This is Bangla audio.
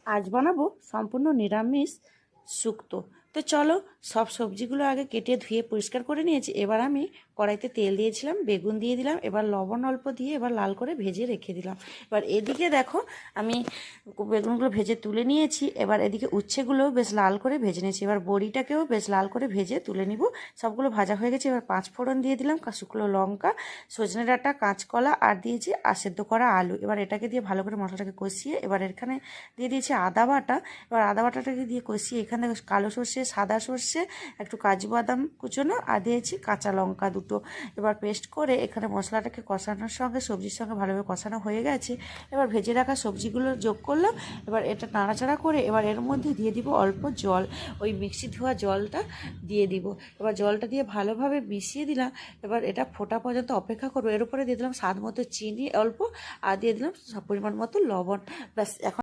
আজ বানাবো সম্পূর্ণ নিরামিষ শুক্তো। তো চলো, সব সবজিগুলো আগে কেটে ধুয়ে পরিষ্কার করে নিয়েছি। এবার আমি কড়াইতে তেল দিয়েছিলাম, বেগুন দিয়ে দিলাম, এবার লবণ অল্প দিয়ে এবার লাল করে ভেজে রেখে দিলাম। এবার এদিকে দেখো, আমি বেগুনগুলো ভেজে তুলে নিয়েছি। এবার এদিকে উচ্ছেগুলোও বেশ লাল করে ভেজে নিয়েছি। এবার বড়িটাকেও বেশ লাল করে ভেজে তুলে নিব। সবগুলো ভাজা হয়ে গেছে। এবার 5 ফোড়ন দিয়ে দিলাম, শুকনো লঙ্কা, সজনে ডাঁটা, কাঁচকলা আর দিয়েছি আর সেদ্ধ করা আলু। এবার এটাকে দিয়ে ভালো করে মশলাটাকে কষিয়ে এবার এখানে দিয়ে দিয়েছি আদা বাটা। এবার আদা বাটাটাকে দিয়ে কষিয়ে এখানে কালো সর্ষে, সাদা সর্ষে, একটু কাজু বাদাম কুচোনো আর দিয়েছি কাঁচা লঙ্কা দুটো। এবার পেস্ট করে এখানে মশলাটাকে কষানোর সঙ্গে সবজির সঙ্গে ভালোভাবে কষানো হয়ে গেছে। এবার ভেজে রাখা সবজিগুলো যোগ করলাম। এবার এটা নাড়াচাড়া করে এবার এর মধ্যে দিয়ে দিব অল্প জল, ওই মিক্সি ধোয়া জলটা দিয়ে দিব। এবার জলটা দিয়ে ভালোভাবে মিশিয়ে দিলাম। এবার এটা ফোটা পর্যন্ত অপেক্ষা করবো। এর উপরে দিয়ে দিলাম স্বাদ মতো চিনি অল্প আর দিয়ে দিলাম পরিমাণ মতো লবণ। ব্যাস, এখন